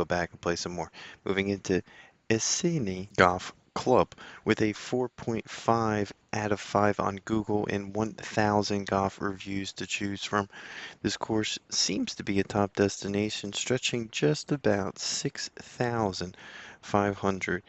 go back and play some more. Moving into Essini Golf Club with a 4.5 out of 5 on Google and 1,000 golf reviews to choose from. This course seems to be a top destination, stretching just about 6,500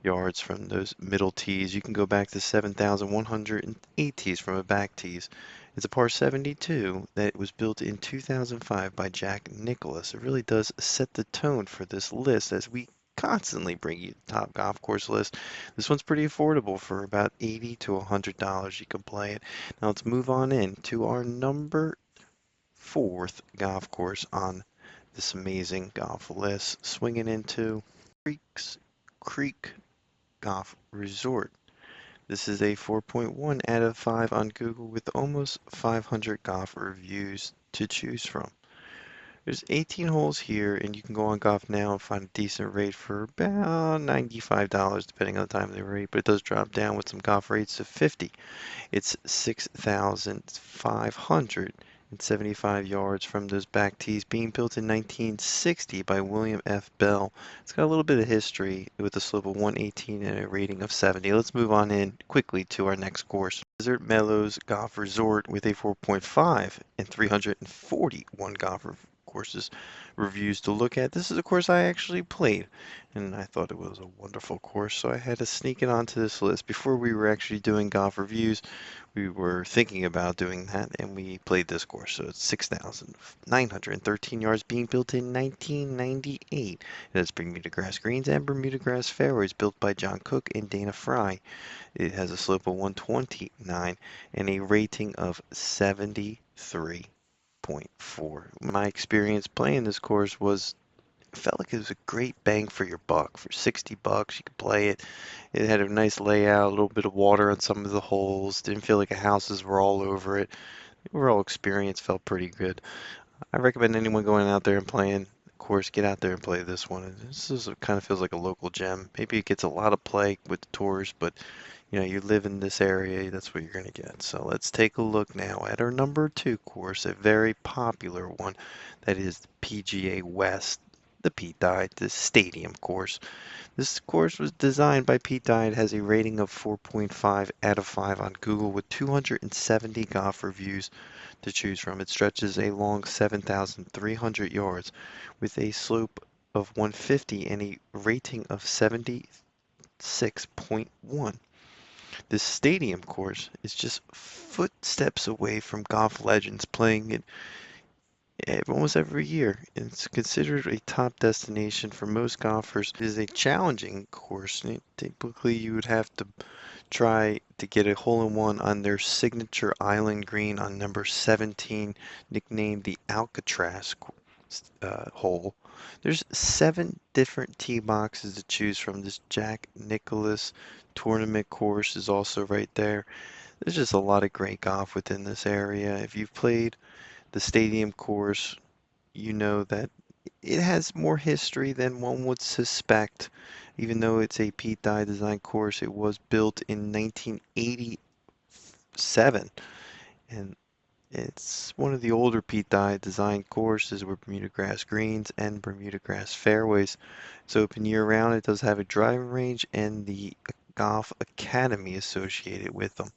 yards from those middle tees. You can go back to 7,108 tees from a back tees. It's a par 72 that was built in 2005 by Jack Nicklaus. It really does set the tone for this list as we constantly bring you the top golf course list. This one's pretty affordable for about $80 to $100. You can play it. Now let's move on in to our number 4th golf course on this amazing golf list. Swinging into Tahquitz Creek Golf Resort. This is a 4.1 out of 5 on Google with almost 500 golf reviews to choose from. There's 18 holes here, and you can go on Golf Now and find a decent rate for about $95 depending on the time of the rate, but it does drop down with some golf rates to 50. It's 6,575 yards from those back tees, being built in 1960 by William F. Bell. It's got a little bit of history with a slope of 118 and a rating of 70. Let's move on in quickly to our next course. Desert Meadows Golf Resort with a 4.5 and 341 golf courses reviews to look at. This is a course I actually played, and I thought it was a wonderful course, so I had to sneak it onto this list. Before we were actually doing golf reviews, we were thinking about doing that, and we played this course. So it's 6,913 yards, being built in 1998. It has Bermuda grass greens and Bermuda grass fairways, built by John Cook and Dana Fry. It has a slope of 129 and a rating of 73. 0.4. My experience playing this course was felt like it was a great bang for your buck. For $60, you could play it. It had a nice layout, a little bit of water on some of the holes. Didn't feel like the houses were all over it. The overall experience felt pretty good. I recommend anyone going out there and playing the course, get out there and play this one. This is kind of feels like a local gem. Maybe it gets a lot of play with the tours, but you live in this area, that's what you're going to get. So let's take a look now at our number 2 course, a very popular one, that is the PGA West, the Pete Dye, the stadium course. This course was designed by Pete Dye. It has a rating of 4.5 out of 5 on Google with 270 golf reviews to choose from. It stretches a long 7,300 yards with a slope of 150 and a rating of 76.1. This stadium course is just footsteps away from golf legends playing it almost every year. It's considered a top destination for most golfers. It is a challenging course. Typically, you would have to try to get a hole-in-one on their signature island green on number 17, nicknamed the Alcatraz hole. There's 7 different tee boxes to choose from. This Jack Nicklaus tournament course is also right there. There's just a lot of great golf within this area. If you've played the stadium course, you know that it has more history than one would suspect. Even though it's a Pete Dye design course, it was built in 1987, and it's one of the older Pete Dye design courses with Bermuda grass greens and Bermuda grass fairways. It's open year-round. It does have a driving range and the Golf Academy associated with them.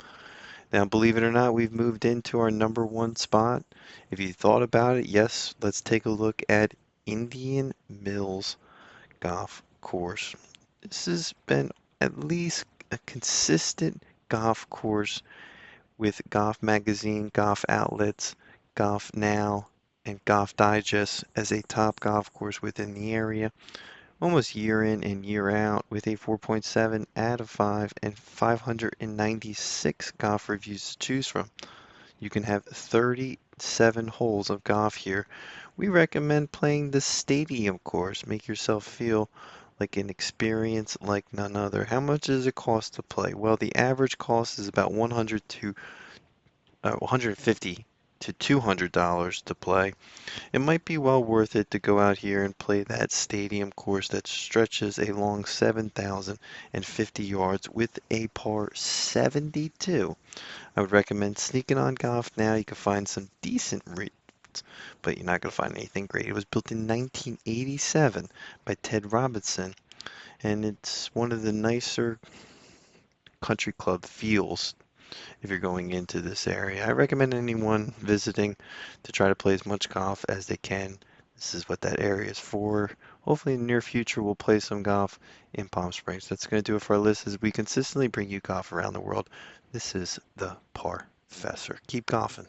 Now, believe it or not, we've moved into our number 1 spot. If you thought about it, yes, let's take a look at Indian Mills Golf Course. This has been at least a consistent golf course with Golf Magazine, Golf Outlets, Golf Now, and Golf Digest as a top golf course within the area, almost year in and year out, with a 4.7 out of 5 and 596 golf reviews to choose from. You can have 37 holes of golf here. We recommend playing the stadium course. Make yourself feel like an experience like none other. How much does it cost to play? Well, the average cost is about $150 to $200 to play. It might be well worth it to go out here and play that stadium course that stretches a long 7,050 yards with a par 72. I would recommend sneaking on Golf Now. You can find some decent spots, but you're not going to find anything great. It was built in 1987 by Ted Robinson, and it's one of the nicer country club feels if you're going into this area. I recommend anyone visiting to try to play as much golf as they can. This is what that area is for. Hopefully in the near future we'll play some golf in Palm Springs. That's going to do it for our list as we consistently bring you golf around the world. This is the Par Professor. Keep golfing.